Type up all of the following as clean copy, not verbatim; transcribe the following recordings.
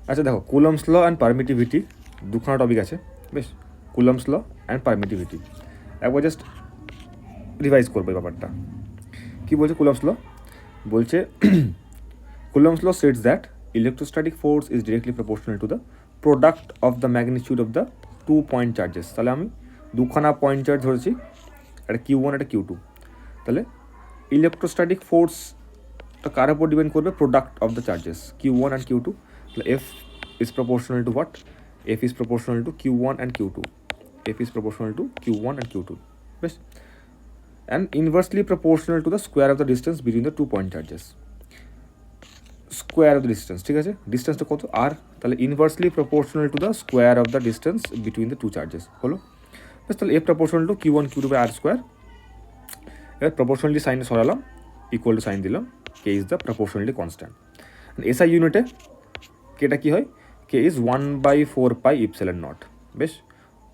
আচ্ছা দেখো, Coulomb's law and permittivity দুখানা টপিক আছে, বেশ। কুলম্বস ল অ্যান্ড পারমিটিভিটি একবার জাস্ট রিভাইজ করবো এই ব্যাপারটা। কী বলছে কুলম্বস ল? বলছে Coulomb's law states that electrostatic force is directly proportional to the product of the magnitude of the 2 point charges। তাহলে আমি দুখানা পয়েন্ট চার্জ ধরেছি, একটা Q1 একটা Q2। তাহলে ইলেকট্রোস্ট্যাটিক ফোর্সটা কার উপর ডিপেন্ড করবে? Product of the charges Q1 and Q2। তাহলে F is proportional to what? F is proportional to Q1 and Q2. F is proportional to Q1 and Q2, বেশ। and inversely proportional to the square of the distance between the 2 point charges। Square of the distance, ঠিক আছে, ডিস্টেন্সটা কত? আর, তাহলে inversely proportional to the square of the distance between the two charges হলো, বেশ। তাহলে F proportional to Q1 Q2 by R square. এবার প্রপোর্শনালি সাইন সরালাম, ইকুয়াল টু সাইন দিলাম, k is the proportionally constant. SI ইউনিটে কেটা কী হয়? কে is 1/4 epsilon naught, বেশ।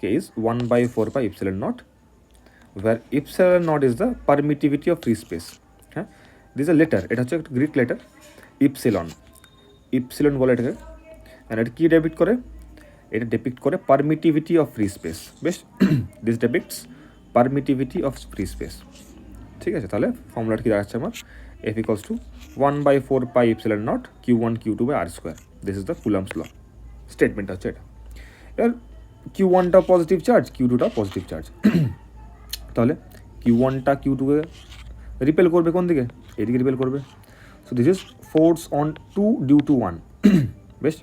K is 1/4 epsilon naught, where epsilon naught is the permittivity of free space। হ্যাঁ, this a letter, এটা হচ্ছে একটা গ্রিক লেটার, ইপসিলন বলে এটাকে। অ্যান্ড এটা কী ডেপিক্ট করে? এটা ডেপিক্ট করে পারমিটিভিটি অফ ফ্রি স্পেস, বেশ। This depicts permittivity of free space, ঠিক আছে। তাহলে ফর্মুলাটা কী দাঁড়াচ্ছে আমার? F equals to 1/4 epsilon naught Q1 Q2 by R square. This is the Coulomb's law. Statement হচ্ছে এটা। এবার Q1টা পজিটিভ চার্জ, Q2টা পজিটিভ চার্জ। তাহলে Q1টা Q2-কে রিপেল করবে কোন দিকে? এদিকে রিপেল করবে। So this is force on 2 due to 1, বেশ।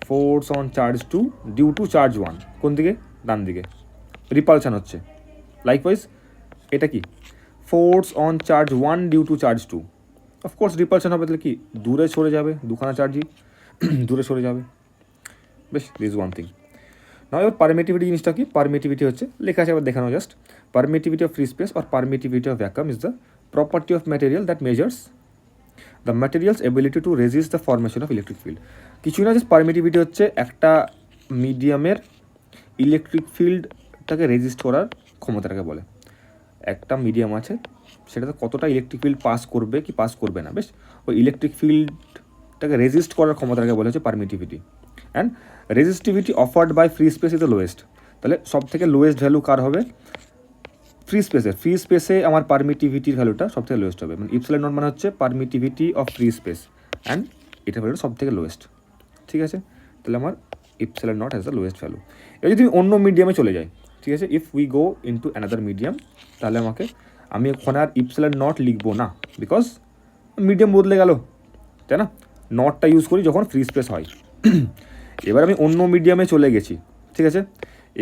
Force on charge 2 due to charge 1 কোন দিকে? ডান দিকে। রিপালশন হচ্ছে। লাইকওয়াইজ এটা কি? Force on charge 1 due to charge 2। Of course repulsion হবে, তাহলে কি দূরে সরে যাবে, দুখানা চার্জই দূরে সরে যাবে, বেশ। This one thing. না, এবার পারমিটিভিটি জিনিসটা কি? পারমিটিভিটি হচ্ছে, লেখা আছে আবার দেখানো just. Permittivity of free space or permittivity of vacuum is the property of material that measures the materials ability to resist the formation of electric field. কিছুই না, জাস্ট পারমিটিভিটি হচ্ছে একটা মিডিয়ামের ইলেকট্রিক ফিল্ডটাকে রেজিস্ট করার ক্ষমতাটাকে বলে। একটা মিডিয়াম আছে, সেটাতে কতটা ইলেকট্রিক ফিল্ড পাস করবে কি পাস করবে না, বেশ। ওই ইলেকট্রিক ফিল্ডটাকে রেজিস্ট করার ক্ষমতাটাকে বলে হচ্ছে permittivity. And resistivity offered by free space is the lowest. তাহলে সব থেকে লোয়েস্ট ভ্যালু কার হবে? ফ্রি স্পেসে। ফ্রি স্পেসে আমার পারমিটিভিটির ভ্যালুটা সব থেকে লোয়েস্ট হবে। মানে ইপসিলন নট মানে হচ্ছে permittivity of free space, and এটা ভ্যালুটা সব থেকে লোয়েস্ট, ঠিক আছে। তাহলে আমার epsilon not has the lowest value. এবার যদি অন্য মিডিয়ামে চলে যাই, ঠিক আছে, if we go into another medium, তাহলে আমি ওখানে আর ইপসিলন নট লিখবো না, বিকজ মিডিয়াম বদলে গেল, তাই না? নটটা ইউজ করি যখন ফ্রি স্পেস হয়। এবার আমি অন্য মিডিয়ামে চলে গেছি, ঠিক আছে।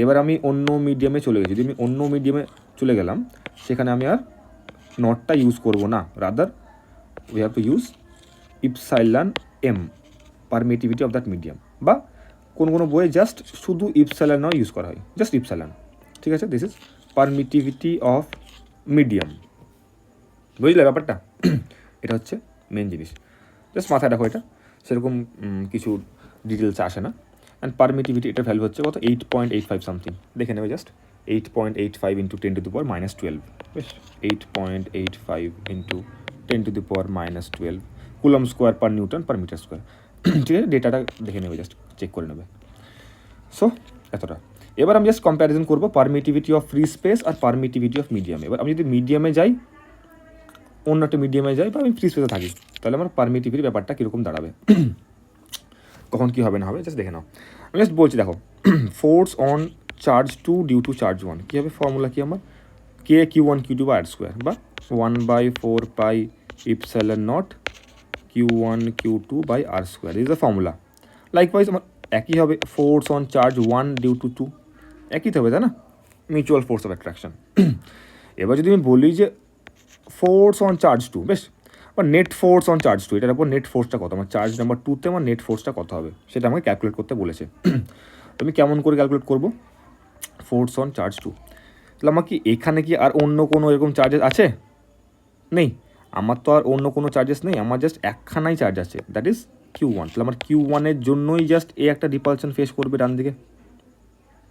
এবার আমি অন্য মিডিয়ামে চলে গেছি, যদি আমি অন্য মিডিয়ামে চলে গেলাম, সেখানে আমি আর নটটা ইউজ করব না, rather we have to use epsilon M, permittivity of that medium. বা কোনো বইয়ে জাস্ট শুধু ইপসাইলন নয় ইউজ করা হয়, জাস্ট ইপসাইলন, ঠিক আছে। This is permittivity of medium, বুঝলে ব্যাপারটা? এটা হচ্ছে মেন জিনিস, জাস্ট মাথায় রাখো এটা, সেরকম কিছু ডিটেলস আসে না। অ্যান্ড পারমিটিভিটি এটা ভ্যালু হচ্ছে কত? 8.85 সামথিং, দেখে নেবে জাস্ট। 8.85 ইন্টু 10⁻12, বেশ। 8.85 into 10⁻12 coulomb square per newton per metre square, ঠিক আছে। ডেটাটা দেখে নেবে, জাস্ট চেক করে নেবে। সো এতটা। এবার আমি জাস্ট কম্প্যারিজন করবো পারমিটিভিটি অফ ফ্রি স্পেস আর পারমিটিভিটি অফ মিডিয়ামে। এবার আমি যদি মিডিয়ামে যাই, অন্য একটা মিডিয়ামে যাই, বা আমি ফ্রি স্পেসে থাকি, তাহলে আমার পারমিটিভিটির ব্যাপারটা কীরকম দাঁড়াবে, কখন কী হবে না হবে, জাস্ট দেখে নাও। আমি জাস্ট বলছি, দেখো, force on charge 2 due to charge 1, কী হবে? ফর্মুলা কি আমার? কে Q1 Q2 বা আর স্কোয়ার, বা 1/4 epsilon naught Q1 Q2 by R square is the formula. Likewise আমার একই হবে, force on charge 1 due to 2, একই তো হবে, তাই না? Mutual force of attraction. এবার যদি আমি বলি যে ফোর্স অন চার্জ 2, বেশ, বা নেট ফোর্স অন চার্জ 2, এটার উপর নেট ফোর্সটা কত? আমার চার্জ নাম্বার 2তে আমার নেট ফোর্সটা কত হবে, সেটা আমাকে ক্যালকুলেট করতে বলেছে। তো আমি কেমন করে ক্যালকুলেট করবো ফোর্স অন চার্জ 2? তাহলে আমার কি এখানে কি আর অন্য কোনো এরকম চার্জেস আছে? নেই, আমার তো আর অন্য কোনো চার্জেস নেই, আমার জাস্ট একখানাই চার্জ আছে, দ্যাট ইজ Q1। তাহলে আমার Q1-এর জন্যই জাস্ট এই একটা রিপালশন ফেস করবে ডান দিকে,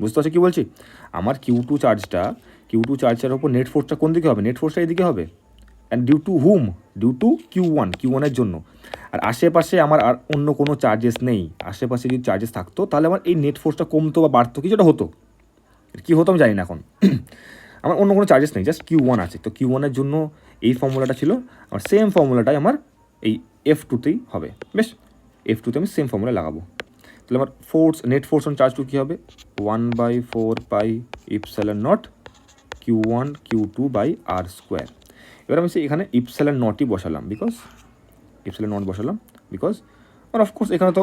বুঝতে পারছো কী বলছি? আমার Q2 চার্জটার ওপর নেট ফোর্সটা কোন দিকে হবে? নেট ফোর্সটা এদিকে হবে। And due to hmm? Due to Q1, Q1-এর জন্য। আর আশেপাশে আমার আর অন্য কোনো চার্জেস নেই, আশেপাশে যদি চার্জেস থাকতো তাহলে আমার এই নেট ফোর্সটা কমতো বা বাড়তো, কিছুটা হতো, কী হতো আমি জানি না এখন। আমার অন্য কোনো চার্জেস নেই, জাস্ট Q1 আছে, তো Q1-এর জন্য এই ফর্মুলাটা ছিল, আর সেম ফর্মুলাটাই আমার এই F2-তেই হবে। বেশ, F2-তে আমি সেম ফর্মুলা লাগাবো। তাহলে আমার নেট ফোর্স অন চার্জ 2 কী হবে, 1/4 pi epsilon naught Q1 Q2 by R square. এবার আমি এখানে ইপসিলন নটই বসালাম, বিকজ আর অফকোর্স এখানে তো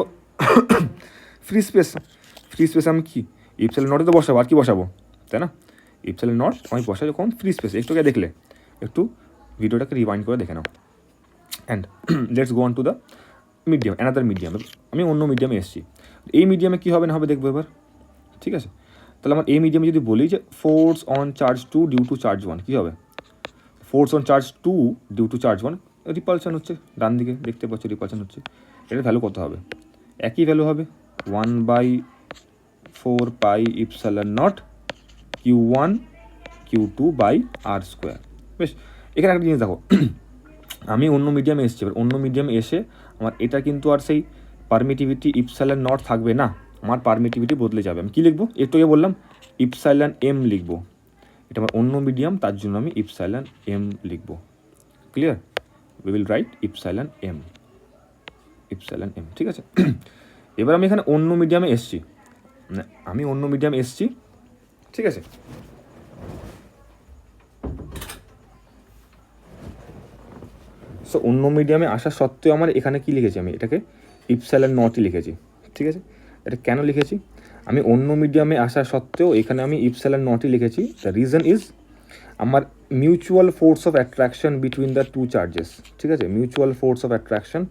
ফ্রি স্পেস আমি কি ইপসিলন নটে তো বসাবো, আর কি বসাবো, তাই না? ইপসিলন নট আমি বসাই যখন ফ্রি স্পেস। একটুকে দেখলে একটু ভিডিওটাকে রিওয়াইন্ড করে দেখে নাও। And let's go on to the medium, another medium. আমি অন্য মিডিয়ামে এসেছি, এই মিডিয়ামে কী হবে না হবে দেখবো এবার, ঠিক আছে? তাহলে আমার এই মিডিয়ামে যদি বলি যে force on charge 2 due to charge 1, কী হবে? Force on charge 2 due to charge 1, repulsion হচ্ছে, ডান দিকে দেখতে পাচ্ছ রিপালশন হচ্ছে। এটার ভ্যালু কত হবে? একই ভ্যালু হবে, 1/4 pi epsilon naught Q1 Q2 by R square. বেশ, এখানে একটা জিনিস দেখো, আমি অন্য মিডিয়ামে এসেছি, এবার অন্য মিডিয়ামে এসে আমার এটা কিন্তু আর সেই পারমিটিভিটি ইপসিলন নট থাকবে না, আমার পারমিটিভিটি বদলে যাবে। আমি কী লিখবো, একটু আগে বললাম ইপসিলন এম লিখবো, এটা আমার অন্য মিডিয়াম, তার জন্য আমি ইপসিলন এম লিখবো। Clear? We will write epsilon M, ঠিক আছে? এবার আমি এখানে অন্য মিডিয়ামে এসেছি, ঠিক আছে? সো অন্য মিডিয়ামে আসা সত্ত্বেও আমার এখানে কি লিখেছি, আমি এটাকে ইপসিলন নটই লিখেছি, ঠিক আছে? এটা কেন লিখেছি, আমি অন্য মিডিয়ামে আসা সত্ত্বেও এখানে আমি ইপসিলন নটই লিখেছি। দ্য রিজন ইজ আমার mutual force of attraction between the two charges, ঠিক আছে? মিউচুয়াল ফোর্স অফ অ্যাট্রাকশন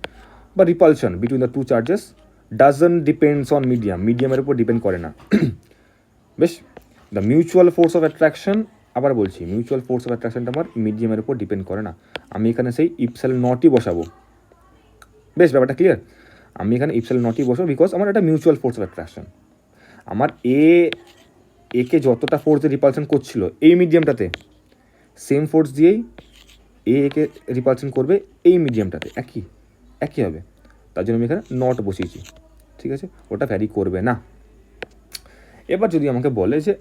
বা repulsion between the two charges doesn't depends on মিডিয়ামের উপর ডিপেন্ড করে না। বেশ, the mutual force of attraction, আবার বলছি মিউচুয়াল ফোর্স অফ অ্যাট্রাকশনটা আমার মিডিয়ামের উপর ডিপেন্ড করে না, আমি এখানে সেই ইপসিলন নটই বসাবো। বেশ, ব্যাপারটা ক্লিয়ার? আমি এখানে ইপসিলন নটই বসাবো, বিকজ আমার এটা মিউচুয়াল ফোর্স অফ অ্যাট্রাকশন। আমার একে যতটা ফোর্সে রিপালশন করছিল এই মিডিয়ামটাতে, সেম ফোর্স দিয়েই একে রিপালশন করবে এই মিডিয়ামটাতে, একই হবে। তার জন্য আমি এখানে নট বসিয়েছি, ঠিক আছে? ওটা ভ্যারি করবে না। এবার যদি আমাকে বলে যে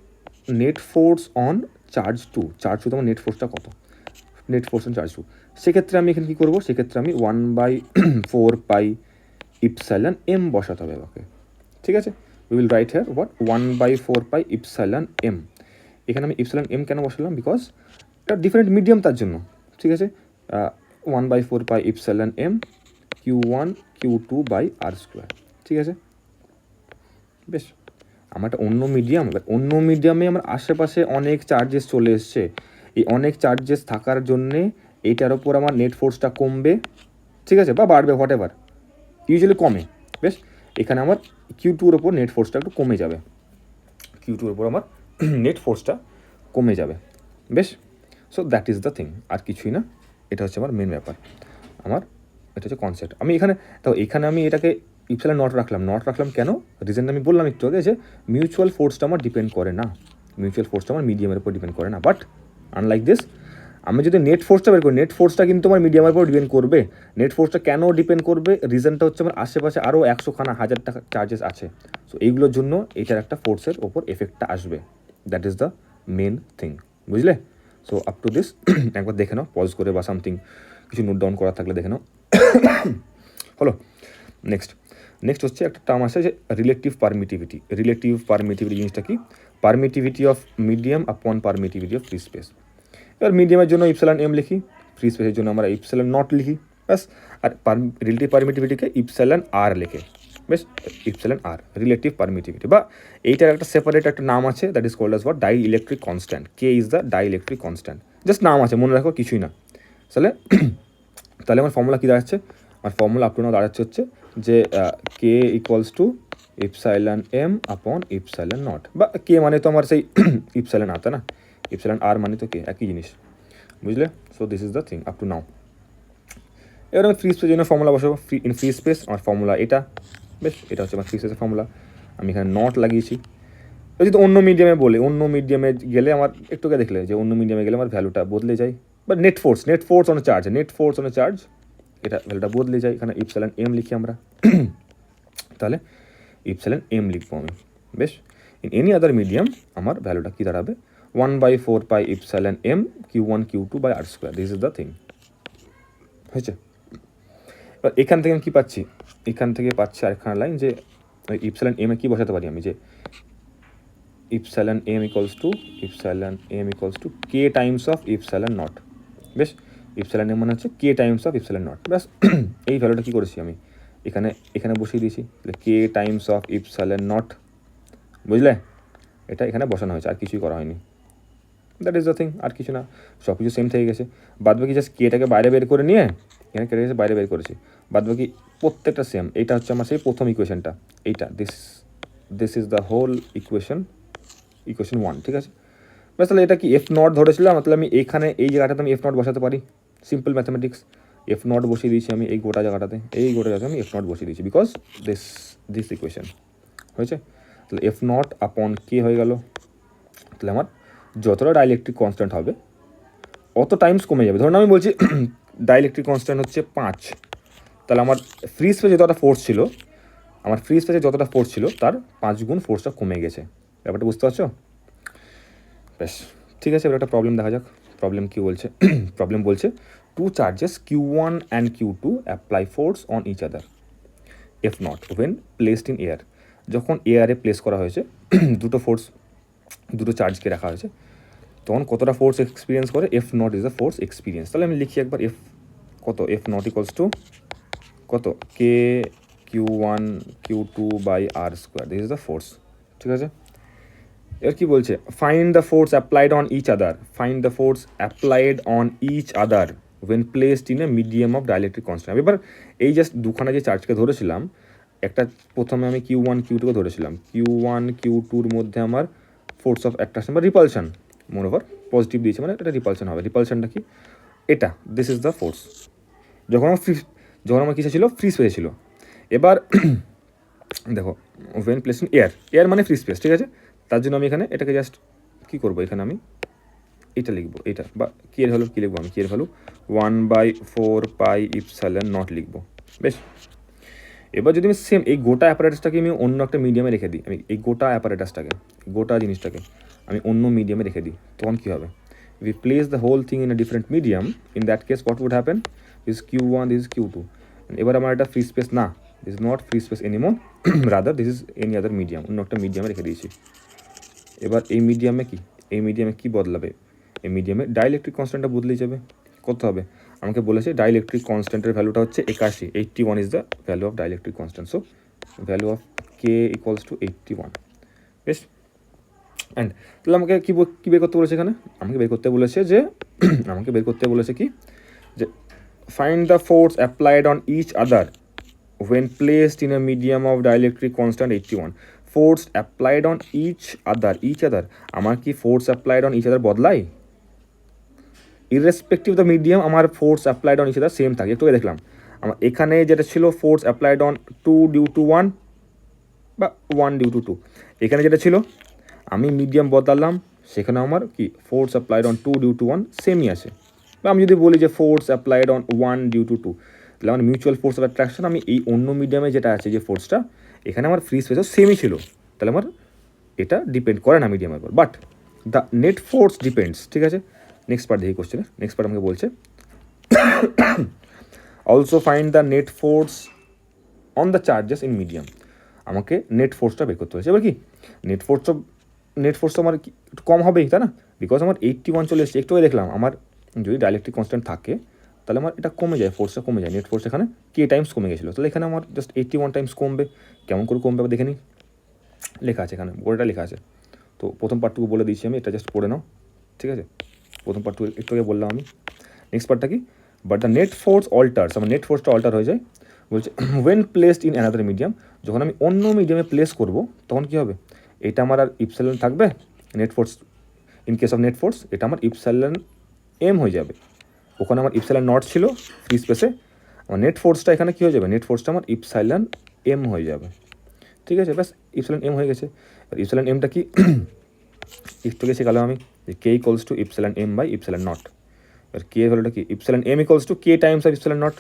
নেট ফোর্স অন চার্জ 2, তো আমার নেট ফোর্সটা কত, নেট ফোর্স অন চার্জ 2, সেক্ষেত্রে আমি এখানে কী করবো, সেক্ষেত্রে আমি 1/4 পাই ইপসিলন এম বসাতে হবে আমাকে, ঠিক আছে? We will write here what 1/4 pi epsilon M. এখানে আমি ইপসিলন এম কেন বসালাম, বিকজ এটা ডিফারেন্ট মিডিয়াম, তার জন্য, ঠিক আছে? 1/4 pi epsilon m Q1 Q2 by R square, ঠিক আছে? বেশ, আমার একটা অন্য মিডিয়াম, এবার অন্য মিডিয়ামে আমার আশেপাশে অনেক চার্জেস চলে এসছে, এই অনেক চার্জেস থাকার জন্যে এইটার ওপর আমার নেট ফোর্সটা কমবে, ঠিক আছে, বা বাড়বে, হোয়াট এভার, ইউজুয়ালি কমে। বেশ, এখানে আমার Q2-র ওপর নেট ফোর্সটা একটু কমে যাবে, Q2-র ওপর আমার নেট ফোর্সটা কমে যাবে। বেশ, so that is the thing, আর কিছুই না, এটা হচ্ছে আমার মেন ব্যাপার, আমার এটা হচ্ছে কনসেপ্ট। আমি এখানে আমি এটাকে ইপসিলন নট রাখলাম কেন, রিজনটা আমি বললাম একটু আগে, যে মিউচুয়াল ফোর্সটা আমার ডিপেন্ড করে না, মিউচুয়াল ফোর্সটা আমার মিডিয়ামের উপর ডিপেন্ড করে না। বাট আনলাইক দিস, আমি যদি নেট ফোর্সটা বের করি, নেট ফোর্সটা কিন্তু আমার মিডিয়ামের উপর ডিপেন্ড করবে। নেট ফোর্সটা কেন ডিপেন্ড করবে, রিজনটা হচ্ছে আমার আশেপাশে আরও 100খানা 1000 টাকা চার্জেস আছে, সো এইগুলোর জন্য এটার একটা ফোর্সের ওপর এফেক্টটা আসবে। That is the main thing, বুঝলে? সো আপ টু দিস একবার দেখে নাও, পজ করে বা সামথিং কিছু নোট ডাউন করা থাকলে দেখে নাও। হলো, নেক্সট হচ্ছে একটা টার্ম আছে যে রিলেটিভ পারমিটিভিটি। জিনিসটা কি, পারমিটিভিটি অফ মিডিয়াম আপন পারমিটিভিটি অফ ফ্রি স্পেস। এবার মিডিয়ামের জন্য ইপসিলন এম লিখি, ফ্রি স্পেসের জন্য আমরা ইপসিলন নট লিখি, ব্যাস। আর রিলেটিভ পারমিটিভিটিকে ইপসিলন আর লিখে, বেশ, ইপসিলন আর রিলেটিভ পারমিটিভিটি, বা এইটার একটা সেপারেট একটা নাম আছে, that is called as what, dielectric constant. K is the dielectric constant, just নাম আছে, মনে রাখো, কিছুই না। তাহলে আমার ফর্মুলা কী দাঁড়াচ্ছে, আমার ফর্মুলা আপটু নাও দাঁড়াচ্ছে হচ্ছে যে কে ইকুয়ালস টু ইপসিলন এম আপন ইপসিলন নট, বা কে মানে তো আমার সেই ইপসিলন আর, তাই না? ইপসিলন আর মানে তো কে, একই জিনিস, বুঝলে? So this is the thing up to now. এবার আমি ফ্রি স্পেসের জন্য ফর্মুলা বসাবো, ফ্রি স্পেস আমার ফর্মুলা এটা, বেশ, এটা হচ্ছে আমার ফ্রি স্পেসের ফর্মুলা, আমি এখানে নট লাগিয়েছি। যদি অন্য মিডিয়ামে বলে, অন্য মিডিয়ামে গেলে আমার একটুকে দেখলে যে অন্য মিডিয়ামে গেলে আমার ভ্যালুটা বদলে যায়। বা নেট ফোর্স অন চার্জ, এটা ভ্যালুটা বদলে যায়, এখানে ইপসাইলন এম লিখি আমরা। তাহলে ইপসাইলন এম লিখবো আমি। বেশ, ইন এনি আদার মিডিয়াম আমার ভ্যালুটা কী দাঁড়াবে, 1/4 pi epsilon M Q1 Q2 by R square, this is the thing. হয়েছে? এবার এখান থেকে আমি কী পাচ্ছি, এখান থেকে পাচ্ছি আরেকখানা লাইন যে ইপসাইলন এমে কী বসাতে পারি আমি, যে epsilon M equals to K times of epsilon naught. বেশ, ইপসাইলন এম মানে হচ্ছে K times of epsilon naught. ব্যাস, এই ভ্যালুটা কী করেছি আমি এখানে বসিয়ে দিয়েছি, তাহলে কে টাইমস অফ ইপসাইলন নট, বুঝলে? এটা এখানে বসানো হয়েছে, আর কিছুই করা হয়নি। দ্যাট ইজ দ্য থিং, আর কিছু না, সব কিছু সেম থেকে গেছে। বাদ বাকি জাস্ট কেটাকে বাইরে বের করে নিয়ে এখানে কেটে গেছে, বাইরে বের করেছি, বাদ বাকি প্রত্যেকটা সেম। এইটা হচ্ছে আমার সেই প্রথম ইকুয়েশনটা, এইটা this is the whole equation 1, ঠিক আছে? ব্যাস, তাহলে এটা কি এফ নট ধরেছিলাম, তাহলে আমি এখানে এই জায়গাটাতে আমি এফ নট বসাতে পারি, সিম্পল ম্যাথামেটিক্স। এফ নট বসিয়ে দিয়েছি আমি এই গোটা জায়গাটাতে আমি এফ নট বসিয়ে দিয়েছি, বিকজ দিস ইকুয়েশন হয়েছে। তাহলে এফ নট আপন কে হয়ে গেল, তাহলে আমার যতটা ডাইলেকট্রিক কনস্ট্যান্ট হবে অত টাইমস কমে যাবে। ধরুন আমি বলছি ডাইলেকট্রিক কনস্ট্যান্ট হচ্ছে 5, তাহলে আমার ফ্রি স্পেসে যতটা ফোর্স ছিল তার 5 গুণ ফোর্সটা কমে গেছে। ব্যাপারটা বুঝতে পারছো? বেশ, ঠিক আছে, এবার একটা প্রবলেম দেখা যাক। প্রবলেম কী বলছে? প্রবলেম বলছে two charges Q1 and Q2 apply force on each other F naught when placed in air. যখন এয়ারে প্লেস করা হয়েছে দুটো চার্জকে রাখা হয়েছে, তখন কতটা ফোর্স এক্সপিরিয়েন্স করে, F naught is the force experience. তাহলে আমি লিখি একবার এফ নট ইকুয়ালস টু কত, K Q1 Q2 by R square, this is the force, ঠিক আছে? এবার কী বলছে, find the force applied on each other when placed in a medium of dielectric constant. এবার এই জাস্ট দুখানা যে চার্জকে ধরেছিলাম, একটা প্রথমে আমি Q1 Q2কে ধরেছিলাম, Q1 Q2-র মধ্যে আমার ফোর্স অফ অ্যাট্রাকশন বা রিপালশন, মোর ওভার পজিটিভ দিয়েছে, মানে এটা রিপালশন হবে। রিপালশনটা কি, এটা দিস ইজ দ্য ফোর্স। যখন আমার কিসে ছিল, ফ্রি স্পেসে ছিল। এবার দেখো, ওয়েন প্লেস ইন এয়ার মানে ফ্রি স্পেস, ঠিক আছে? তার জন্য আমি এখানে এটাকে জাস্ট কী করবো, এখানে আমি এটা লিখবো, এটা বা কি এর ভ্যালু কী লিখবো আমি, কি এর ভ্যালু 1/4 পাই ইপসাইলন নট লিখবো। বেশ, এবার যদি আমি সেম এই গোটা অ্যাপারেটাসটাকে আমি অন্য একটা মিডিয়ামে রেখে দিই, আমি এই গোটা জিনিসটাকে আমি অন্য মিডিয়ামে রেখে দিই, তখন কী হবে, we place the whole thing in a different medium, in that case what would happen, this is Q1, this is Q2, এবার আমার এটা ফ্রি স্পেস না, this is not free space anymore, rather this is any other medium, অন্য একটা মিডিয়ামে রেখে দিয়েছি। এবার এই মিডিয়ামে কি বদলাবে, এই মিডিয়ামে ডাইলেকট্রিক কনস্ট্যান্টটা বদলে যাবে। কত হবে, আমাকে বলেছে ডাইলেকট্রিক কনস্ট্যান্টের ভ্যালুটা হচ্ছে 81 is the value of dielectric constant, so value of K equals to 81। বেশ, অ্যান্ড তাহলে আমাকে কী বের করতে বলেছে এখানে, আমাকে বের করতে বলেছে কি, যে find the force applied on each other when placed in a medium of dielectric constant 81. Force applied on each other, আমার কি force applied on each other বদলাই? ইররেসপেক্টিভ দ্য মিডিয়াম আমার force applied on each other same থাকে। একটু দেখলাম আমার এখানে যেটা ছিল force applied on 2 due to 1 বা 1 ডিউ টু 2, এখানে যেটা ছিল আমি মিডিয়াম বদলালাম, সেখানে আমার কি force applied on 2 due to 1 সেমই আছে। বা আমি যদি বলি যে force applied on 1 due to 2, তাহলে আমার মিউচুয়াল ফোর্স অফ অ্যাট্রাকশন আমি এই অন্য মিডিয়ামে যেটা আছে যে ফোর্সটা, এখানে আমার ফ্রি স্পেসও সেমই ছিল, তাহলে আমার এটা ডিপেন্ড করে না মিডিয়ামের উপর, but the net force depends. ঠিক আছে, নেক্সট পার্ট দেখি কোশ্চেনের। নেক্সট পার্ট আমাকে বলছে also find the net force on the charges in medium. আমাকে নেট ফোর্সটা বের করতে হয়েছে। এবার কি নেট ফোর্স তো আমার একটু কম হবেই, তাই না? বিকজ আমার 81 চলে এসেছে। একটু দেখলাম আমার যদি ডাইলেকট্রিক কনস্ট্যান্ট থাকে তাহলে আমার এটা কমে যায়, ফোর্সটা কমে যায়, নেট ফোর্স এখানে কে টাইমস কমে গেছিলো, তাহলে এখানে আমার জাস্ট 81 টাইমস কমবে। কেমন করে কমবে দেখে নিই, লেখা আছে এখানে, বোর্ডটা লেখা আছে। তো প্রথম পার্টটুকু বলে দিয়েছি আমি, এটা জাস্ট পড়ে নাও। ঠিক আছে, প্রথম পার্টটুকু একটু আগে বললাম আমি। নেক্সট পার্টটা কি, but the net force alters, আমার নেট ফোর্সটা অল্টার হয়ে যায়। বলছে when placed in another medium, যখন আমি অন্য মিডিয়ামে প্লেস করব তখন কী হবে, এটা আমার আর ইপসাইলন থাকবে net force, in case of net force এটা আমার ইপসাইলন এম হয়ে যাবে। ওখানে আমার ইপসাইলন নট ছিল ফ্রি স্পেসে, আমার নেট ফোর্সটা এখানে কী হয়ে যাবে, নেট ফোর্সটা আমার ইপসাইলন এম হয়ে যাবে। ঠিক আছে, ব্যাস ইপসাইলন এম হয়ে গেছে। আর ইপসাইলন এমটা কি একটু গেছে গেলাম আমি, যে k equals to epsilon m by epsilon naught. এবার কে ভ্যালুটা কি, epsilon m equals to K times of epsilon naught.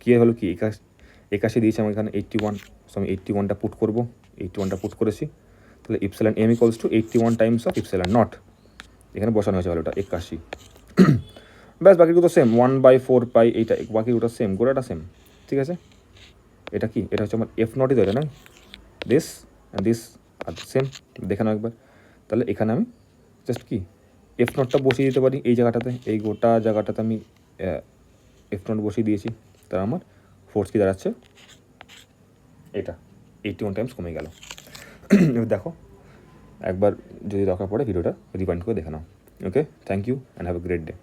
কী হলো কি 81 দিয়েছি আমার এখানে 81, সো আমি 81টা পুট করবো, 81টা পুট করেছি, তাহলে epsilon M equals to 81 times of epsilon naught, এখানে বসানো হয়েছে ভ্যালুটা 81। ব্যাস বাকিগুলো সেম, 1/4 পাই, এইটা বাকিগুলো সেম, গোড়াটা সেম, ঠিক আছে। এটা কি, এটা হচ্ছে আমার এফ নটই তো, এটা না, this and this are same, দেখে নাও একবার। তাহলে এখানে আমি জাস্ট কি এফ নটটা বসিয়ে দিতে পারি এই জায়গাটাতে, এই গোটা জায়গাটাতে আমি এফ নট বসিয়ে দিয়েছি, তার আমার ফোর্স কি দাঁড়াচ্ছে, এটা 81 টাইমস কমে গেল। এবার দেখো একবার যদি দরকার পড়ে ভিডিওটা রিওয়াইন্ড করে দেখে নাও। Okay, thank you and have a great day.